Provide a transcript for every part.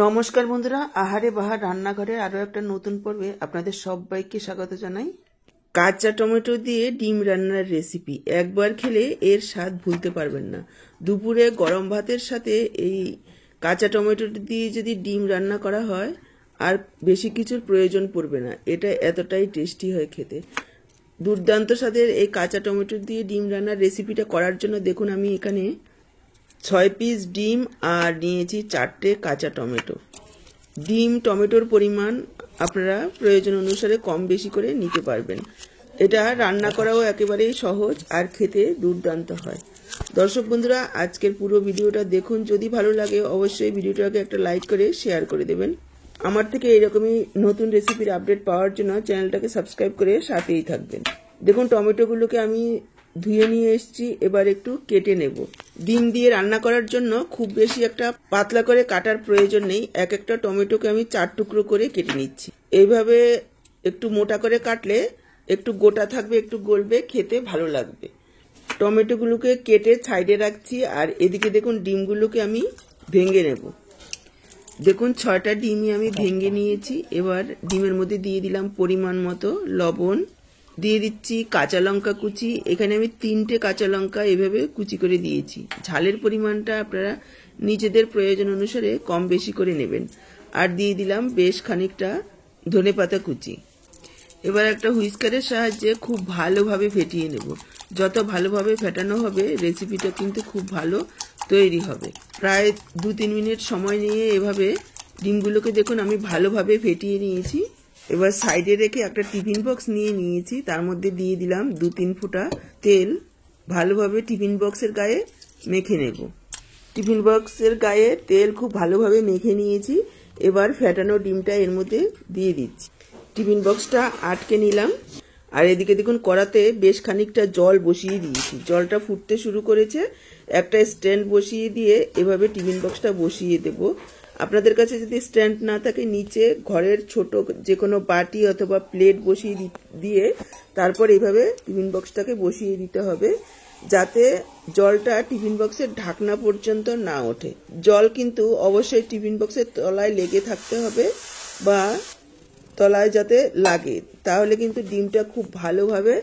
নমস্কার বন্ধুরা, আহারে বাহার রান্নাঘরে আরও একটা নতুন পর্বে আপনাদের সবাইকে স্বাগত জানাই। কাঁচা টমেটো দিয়ে ডিম রান্নার রেসিপি একবার খেলে এর স্বাদ ভুলতে পারবেন না। দুপুরে গরম ভাতের সাথে এই কাঁচা টমেটো দিয়ে যদি ডিম রান্না করা হয় আর বেশি কিছুর প্রয়োজন পড়বে না। এটা এতটাই টেস্টি হয় খেতে। দুর্দান্ত স্বাদের এই কাঁচা টমেটো দিয়ে ডিম রান্নার রেসিপিটা করার জন্য দেখুন আমি এখানে 6 পিস ডিম আর নিয়েছি 4টে কাঁচা টমেটো। ডিম টমেটোর পরিমাণ আপনারা প্রয়োজন অনুসারে কম বেশি করে নিতে পারবেন। এটা রান্না করাও একেবারেই সহজ আর খেতে দুর্দান্ত হয়। দর্শক বন্ধুরা, আজকের পুরো ভিডিওটা দেখুন। যদি ভালো লাগে অবশ্যই ভিডিওটাকে একটা লাইক করে শেয়ার করে দেবেন। আমার থেকে এরকমই নতুন রেসিপির আপডেট পাওয়ার জন্য চ্যানেলটাকে সাবস্ক্রাইব করে সাথেই থাকবেন। দেখুন টমেটোগুলোকে আমি ধুয়ে নিয়ে এসেছি, এবার একটু কেটে নেব। ডিম দিয়ে রান্না করার জন্য খুব বেশি একটা পাতলা করে কাটার প্রয়োজন নেই। এক একটা টমেটোকে আমি 4 টুকরো করে কেটে নিচ্ছি। এইভাবে একটু মোটা করে কাটলে একটু গোটা থাকবে, একটু গলবে, খেতে ভালো লাগবে। টমেটোগুলোকে কেটে সাইডে রাখছি আর এদিকে দেখুন ডিমগুলোকে আমি ভেঙে নেব। দেখুন 6টা ডিমই আমি ভেঙে নিয়েছি। এবার ডিমের মধ্যে দিয়ে দিলাম পরিমাণ মতো লবণ, দিয়ে দিচ্ছি কাঁচা লঙ্কা কুচি। এখানে আমি 3টে কাঁচা লঙ্কা এভাবে কুচি করে দিয়েছি। ঝালের পরিমাণটা আপনারা নিজেদের প্রয়োজন অনুসারে কম বেশি করে নেবেন। আর দিয়ে দিলাম বেশ খানিকটা ধনেপাতা কুচি। এবার একটা হুইস্কারের সাহায্যে খুব ভালোভাবে ফেটিয়ে নেব। যত ভালোভাবে ফেটানো হবে রেসিপিটা কিন্তু খুব ভালো তৈরি হবে। প্রায় 2-3 মিনিট সময় নিয়ে এভাবে ডিমগুলোকে দেখুন আমি ভালোভাবে ফেটিয়ে নিয়েছি। এবার সাইডে রেখে একটা টিফিন বক্স নিয়ে নিয়েছি, তার মধ্যে দিয়ে দিলাম 2-3 ফোঁটা তেল। ভালোভাবে টিফিন বক্সের গায়ে মেখে নেব। টিফিন বক্সের গায়ে তেল খুব ভালোভাবে মেখে নিয়েছি। এবার ফেটানো ডিমটা এর মধ্যে দিয়ে দিচ্ছি। টিফিন বক্সটা আটকে নিলাম। আর এদিকে দেখুন কড়াতে বেশ খানিকটা জল বসিয়ে দিয়েছি। জলটা ফুটতে শুরু করেছে। একটা স্ট্যান্ড বসিয়ে দিয়ে এভাবে টিফিন বক্সটা বসিয়ে দেব। আপনাদের কাছে যদি স্ট্যান্ড না থাকে নিচে ঘরের ছোট যে কোনো বাটি অথবা প্লেট বসিয়ে দিয়ে তারপর এইভাবে টিফিন বক্সটাকে বসিয়ে দিতে হবে, যাতে জলটা টিফিন বক্সের ঢাকনা পর্যন্ত না ওঠে। জল কিন্তু অবশ্যই টিফিন বক্সের তলায় লেগে থাকতে হবে বা তলায় যাতে লাগে, তাহলে কিন্তু ডিমটা খুব ভালোভাবে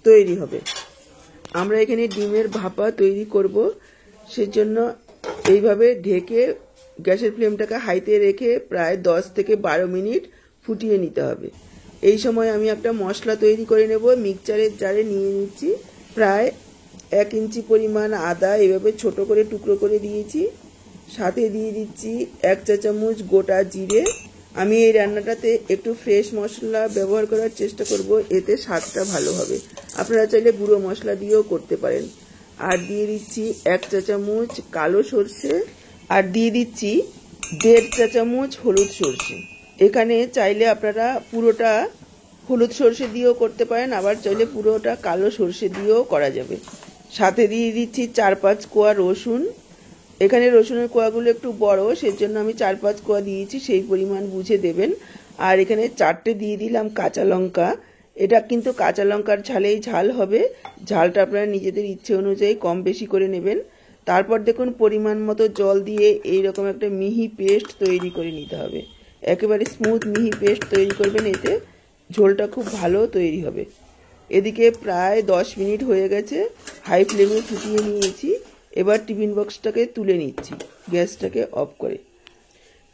তৈরি হবে। আমরা এখানে ডিমের ভাপা তৈরি করব, সেজন্য এইভাবে ঢেকে গ্যাসের ফ্লেমটাকে হাইতে রেখে প্রায় 10 থেকে 12 মিনিট ফুটিয়ে নিতে হবে। এই সময় আমি একটা মশলা তৈরি করে নেব। মিক্সচারের জারে নিয়ে নিচ্ছি প্রায় 1 ইঞ্চি পরিমাণ আদা এভাবে ছোট করে টুকরো করে দিয়েছি। সাথে দিয়ে দিচ্ছি 1 চা চামচ গোটা জিরে। আমি এই রান্নাটাতে একটু ফ্রেশ মশলা ব্যবহার করার চেষ্টা করব, এতে স্বাদটা ভালো হবে। আপনারা চাইলে গুঁড়ো মশলা দিয়েও করতে পারেন। আর দিয়ে দিচ্ছি 1 চা চামচ কালো সর্ষে, আর দিয়ে দিচ্ছি 1.5 চা চামচ হলুদ সর্ষে। এখানে চাইলে আপনারা পুরোটা হলুদ সর্ষে দিয়েও করতে পারেন, আবার চাইলে পুরোটা কালো সর্ষে দিয়েও করা যাবে। সাথে দিয়ে দিচ্ছি 4-5 কোয়া রসুন। এখানে রসুনের কোয়াগুলো একটু বড়, সেজন্য আমি 4-5 কোয়া দিয়েছি, সেই পরিমাণ বুঝে দেবেন। আর এখানে 4টে দিয়ে দিলাম কাঁচা লঙ্কা। এটা কিন্তু কাঁচা লঙ্কার ঝালেই ঝাল হবে। ঝালটা আপনারা নিজেদের ইচ্ছে অনুযায়ী কম বেশি করে নেবেন। তারপর দেখুন পরিমাণ মতো জল দিয়ে এইরকম একটা মিহি পেস্ট তৈরি করে নিতে হবে। একেবারে স্মুথ মিহি পেস্ট তৈরি করবেন, এতে ঝোলটা খুব ভালো তৈরি হবে। এদিকে প্রায় 10 মিনিট হয়ে গেছে, হাই ফ্লেমে ফুটিয়ে নিয়েছি। এবার টিফিন বক্সটাকে তুলে নিচ্ছি গ্যাসটাকে অফ করে।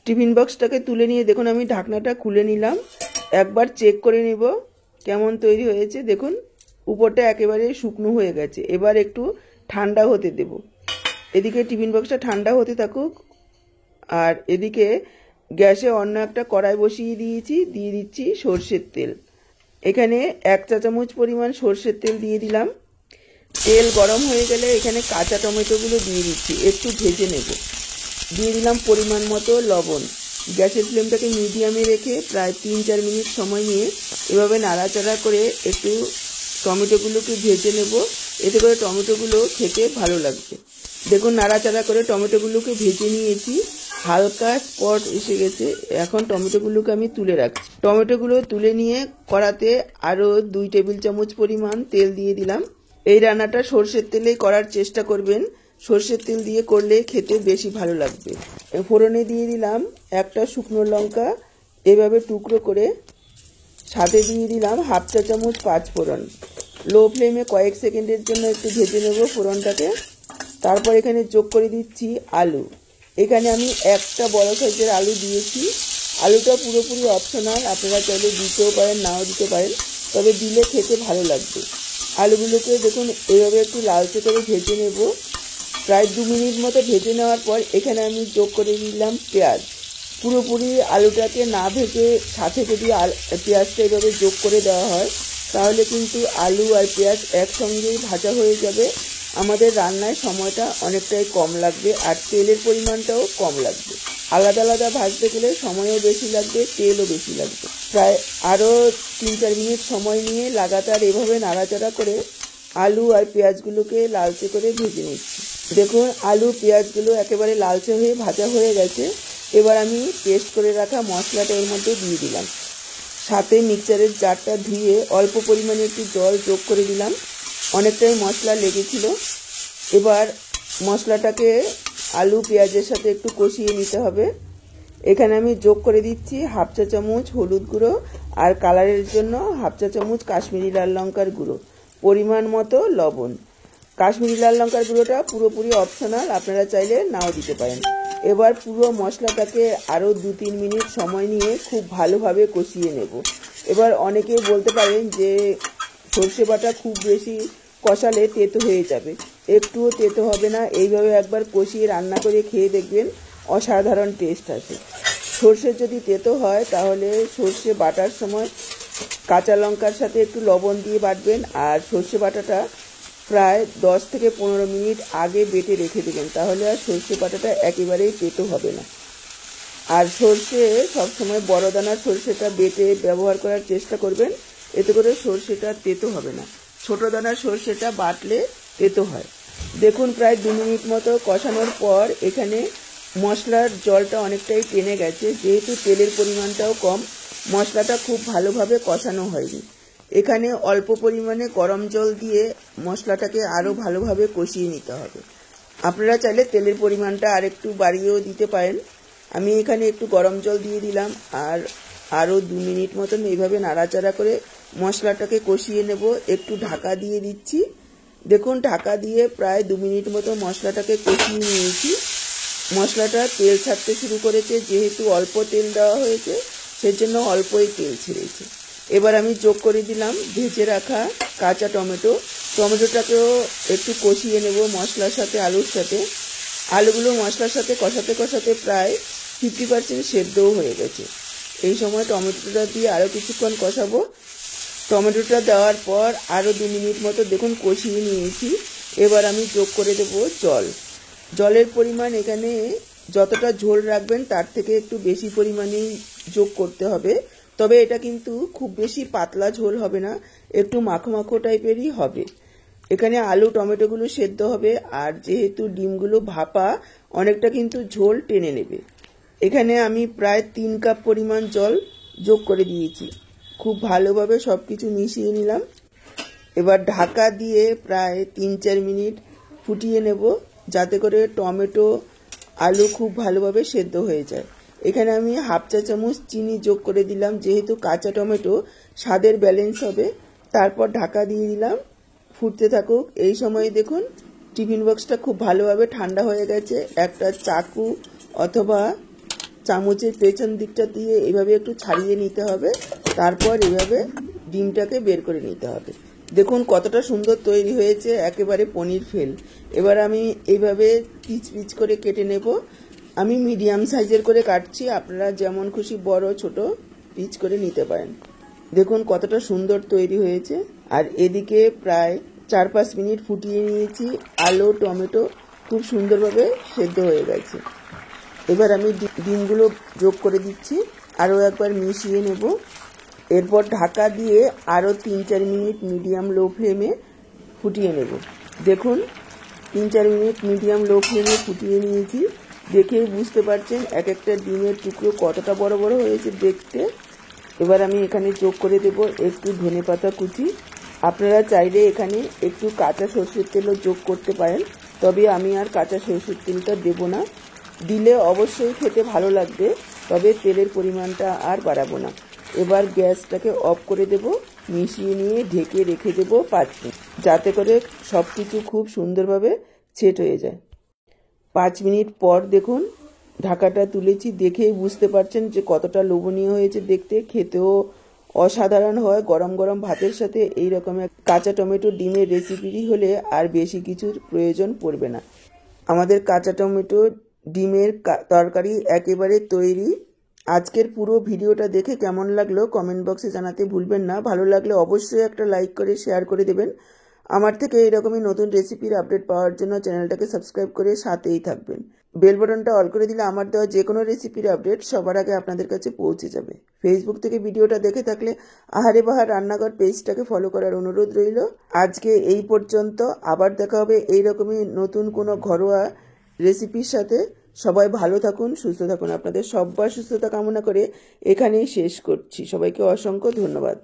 টিফিন বক্সটাকে তুলে নিয়ে দেখুন আমি ঢাকনাটা খুলে নিলাম। একবার চেক করে নেব কেমন তৈরি হয়েছে। দেখুন উপরটা একেবারে শুকনো হয়ে গেছে। এবার একটু ঠান্ডা হতে দেব। এদিকে টিফিন বক্সটা ঠান্ডা হতে থাকুক। আর এদিকে গ্যাসে অন্য একটা কড়াই বসিয়ে দিয়েছি, দিয়ে দিচ্ছি সর্ষের তেল। এখানে 1 চা চামচ পরিমাণ সর্ষের তেল দিয়ে দিলাম। তেল গরম হয়ে গেলে এখানে কাঁচা টমেটোগুলো দিয়ে দিচ্ছি, একটু ভেজে নেব। দিয়ে দিলাম পরিমাণ মতো লবণ। গ্যাসের ফ্লেমটাকে মিডিয়ামে রেখে প্রায় 3-4 মিনিট সময় নিয়ে এভাবে নাড়াচাড়া করে একটু টমেটোগুলোকে ভেজে নেব। এতে করে টমেটোগুলো খেতে ভালো লাগবে। দেখুন নাড়াচাড়া করে টমেটোগুলোকে ভেজে নিয়েছি, হালকা স্পট এসে গেছে। এখন টমেটোগুলোকে আমি তুলে রাখছি। টমেটোগুলো তুলে নিয়ে কড়াতে আরও 2 টেবিল চামচ পরিমাণ তেল দিয়ে দিলাম। এই রান্নাটা সর্ষের তেলেই করার চেষ্টা করবেন, সর্ষের তেল দিয়ে করলে খেতে বেশি ভালো লাগবে। ফোড়নে দিয়ে দিলাম একটা শুকনো লঙ্কা এভাবে টুকরো করে, সাথে দিয়ে দিলাম হাফ চা চামচ পাঁচ ফোড়ন। লো ফ্লেমে কয়েক সেকেন্ডের জন্য একটু ভেজে নেব ফোড়নটাকে। তারপর এখানে যোগ করে দিচ্ছি আলু। এখানে আমি একটা বড় সাইজের আলু দিয়েছি। আলুটা পুরোপুরি অপশনাল, আপনারা চাইলে দিতেও পারেন নাও দিতে পারেন, তবে দিলে খেতে ভালো লাগবে। আলুগুলোকে দেখুন এভাবে একটু লালচে করে ভেজে নেব। প্রায় 2 মিনিট মতো ভেজে নেওয়ার পর এখানে আমি যোগ করে দিলাম পেঁয়াজ। পুরোপুরি আলুটাকে না ভেজে সাথে যদি পেঁয়াজটা এভাবে যোগ করে দেওয়া হয় তাহলে কিন্তু আলু আর পেঁয়াজ একসঙ্গেই ভাজা হয়ে যাবে। আমাদের রান্নায় সময়টা অনেকটাই কম লাগবে আর তেলের পরিমাণটাও কম লাগবে। আলাদা আলাদা ভাজতে গেলে সময়ও বেশি লাগবে, তেলও বেশি লাগবে। প্রায় আরও 3-4 মিনিট সময় নিয়ে লাগাতার এভাবে নাড়াচাড়া করে আলু আর পেঁয়াজগুলোকে লালচে করে ভেজে নিচ্ছি। দেখুন আলু পেঁয়াজগুলো একেবারে লালচে হয়ে ভাজা হয়ে গেছে। এবার আমি পেস্ট করে রাখা মশলাটা এর মধ্যে দিয়ে দিলাম। সাথে মিক্সচারের জারটা ধুয়ে অল্প পরিমাণে একটু জল যোগ করে দিলাম, অনেকটাই মশলা লেগেছিল। এবার মশলাটাকে আলু পেঁয়াজের সাথে একটু কষিয়ে নিতে হবে। এখানে আমি যোগ করে দিচ্ছি হাফ চা চামচ হলুদ গুঁড়ো আর কালারের জন্য হাফ চা চামচ কাশ্মীরি লাল লঙ্কার গুঁড়ো, পরিমাণ মতো লবণ। কাশ্মীরি লাল লঙ্কার গুঁড়োটা পুরোপুরি অপশনাল, আপনারা চাইলে নাও দিতে পারেন। এবার পুরো মশলাটাকে আরও 2-3 মিনিট সময় নিয়ে খুব ভালোভাবে কষিয়ে নেব। এবার অনেকেই বলতে পারেন যে সর্ষে বাটা খুব বেশি কষালে তেতো হয়ে যাবে। একটুও তেতো হবে না, এইভাবে একবার কষিয়ে রান্না করে খেয়ে দেখবেন অসাধারণ টেস্ট আসে। সর্ষে যদি তেতো হয় তাহলে সর্ষে বাটার সময় কাঁচা লঙ্কার সাথে একটু লবণ দিয়ে বাটবেন আর সর্ষে বাটাটা প্রায় 10 থেকে 15 মিনিট আগে বেটে রেখে দেবেন, তাহলে আর সর্ষে বাটাটা একেবারেই তেতো হবে না। আর সর্ষে সবসময় বড় দানার সর্ষেটা বেটে ব্যবহার করার চেষ্টা করবেন, এতে করে সর্ষেটা তেতো হবে না। ছোট দানার সর্ষেটা বাটলে তেতো হয়। দেখুন প্রায় 2 মিনিট মতো কষানোর পর এখানে মশলার জলটা অনেকটাই টেনে গেছে। যেহেতু তেলের পরিমাণটাও কম, মশলাটা খুব ভালোভাবে কষানো হয়নি। এখানে অল্প পরিমাণে গরম জল দিয়ে মশলাটাকে আরও ভালোভাবে কষিয়ে নিতে হবে। আপনারা চাইলে তেলের পরিমাণটা আরেকটু বাড়িয়েও দিতে পারেন। আমি এখানে একটু গরম জল দিয়ে দিলাম আর আরও 2 মিনিট মতন এইভাবে নাড়াচাড়া করে মশলাটাকে কষিয়ে নেব। একটু ঢাকা দিয়ে দিচ্ছি। দেখুন ঢাকা দিয়ে প্রায় 2 মিনিট মতো মশলাটাকে কষিয়ে নিয়েছি। মশলাটা তেল ছাড়তে শুরু করেছে, যেহেতু অল্প তেল দেওয়া হয়েছে সেজন্য অল্পই তেল ছেড়েছে। এবার আমি যোগ করে দিলাম ভেজে রাখা কাঁচা টমেটো। টমেটোটাকেও একটু কষিয়ে নেব মশলার সাথে, আলুর সাথে। আলুগুলো মশলার সাথে কষাতে কষাতে প্রায় 50% সেদ্ধও হয়ে গেছে। এই সময় টমেটোটা দিয়ে আরও কিছুক্ষণ কষাবো। টমেটোটা দেওয়ার পর আরও 2 মিনিট মতো দেখুন কষিয়ে নিয়েছি। এবার আমি যোগ করে দেব জল। জলের পরিমাণ এখানে যতটা ঝোল রাখবেন তার থেকে একটু বেশি পরিমাণেই যোগ করতে হবে। তবে এটা কিন্তু খুব বেশি পাতলা ঝোল হবে না, একটু মাখো মাখো টাইপেরই হবে। এখানে আলু টমেটোগুলো সেদ্ধ হবে আর যেহেতু ডিমগুলো ভাপা, অনেকটা কিন্তু ঝোল টেনে নেবে। এখানে আমি প্রায় 3 কাপ পরিমাণ জল যোগ করে দিয়েছি। খুব ভালোভাবে সব কিছু মিশিয়ে নিলাম। এবার ঢাকা দিয়ে প্রায় 3-4 মিনিট ফুটিয়ে নেব, যাতে করে টমেটো আলু খুব ভালোভাবে সেদ্ধ হয়ে যায়। এখানে আমি হাফ চা চামচ চিনি যোগ করে দিলাম, যেহেতু কাঁচা টমেটো স্বাদের ব্যালেন্স হবে। তারপর ঢাকা দিয়ে দিলাম, ফুটতে থাকুক। এই সময় দেখুন টিফিন বক্সটা খুব ভালোভাবে ঠান্ডা হয়ে গেছে। একটা চাকু অথবা চামচের পেছন দিকটা দিয়ে এভাবে একটু ছাড়িয়ে নিতে হবে, তারপর এভাবে ডিমটাকে বের করে নিতে হবে। দেখুন কতটা সুন্দর তৈরি হয়েছে, একেবারে পনির ফেল। এবার আমি এইভাবে পিচ পিচ করে কেটে নেব। আমি মিডিয়াম সাইজের করে কাটছি, আপনারা যেমন খুশি বড় ছোট পিচ করে নিতে পারেন। দেখুন কতটা সুন্দর তৈরি হয়েছে। আর এদিকে প্রায় 4-5 মিনিট ফুটিয়ে নিয়েছি। আলু টমেটো খুব সুন্দরভাবে সেদ্ধ হয়ে গেছে। এবার আমি ডিমগুলো যোগ করে দিচ্ছি, আরও একবার মিশিয়ে নেব। এরপর ঢাকা দিয়ে আরও 3-4 মিনিট মিডিয়াম লো ফ্লেমে ফুটিয়ে নেব। দেখুন 3-4 মিনিট মিডিয়াম লো ফ্লেমে ফুটিয়ে নিয়েছি। দেখেই বুঝতে পারছেন এক একটা ডিমের টুকরো কতটা বড় বড় হয়েছে দেখতে। এবার আমি এখানে যোগ করে দেব একটু ধনেপাতা কুচি। আপনারা চাইলে এখানে একটু কাঁচা সরষের তেলও যোগ করতে পারেন, তবে আমি আর কাঁচা সরষের তেলটা দেব না। দিলে অবশ্যই খেতে ভালো লাগবে, তবে তেলের পরিমাণটা আর বাড়াবো না। এবার গ্যাসটাকে অফ করে দেব, মিশিয়ে নিয়ে ঢেকে রেখে দেবো 5 মিনিট, যাতে করে সব কিছু খুব সুন্দরভাবে সেট হয়ে যায়। 5 মিনিট পর দেখুন ঢাকাটা তুলেছি, দেখেই বুঝতে পারছেন যে কতটা লোভনীয় হয়েছে দেখতে। খেতেও অসাধারণ হয়। গরম গরম ভাতের সাথে এই রকমের কাঁচা টমেটো ডিমের রেসিপি হলে আর বেশি কিছুর প্রয়োজন পড়বে না। আমাদের কাঁচা টমেটো ডিমের তরকারি একেবারে তৈরি। আজকের পুরো ভিডিওটা দেখে কেমন লাগলো কমেন্ট বক্সে জানাতে ভুলবেন না। ভালো লাগলে অবশ্যই একটা লাইক করে শেয়ার করে দেবেন। আমার থেকে এইরকমই নতুন রেসিপির আপডেট পাওয়ার জন্য চ্যানেলটাকে সাবস্ক্রাইব করে সাথেই থাকবেন। বেল বাটনটা অল করে দিলে আমার দেওয়া যে কোনো রেসিপির আপডেট সবার আগে আপনাদের কাছে পৌঁছে যাবে। ফেসবুক থেকে ভিডিওটা দেখে থাকলে আহারে বাহার রান্নাঘর পেজটাকে ফলো করার অনুরোধ রইল। আজকে এই পর্যন্ত, আবার দেখা হবে এইরকমই নতুন কোনো ঘরোয়া রেসিপির সাথে। সবাই ভালো থাকুন, সুস্থ থাকুন। আপনাদের সবার সুস্থতা কামনা করে এখানেই শেষ করছি। সবাইকে অসংখ্য ধন্যবাদ।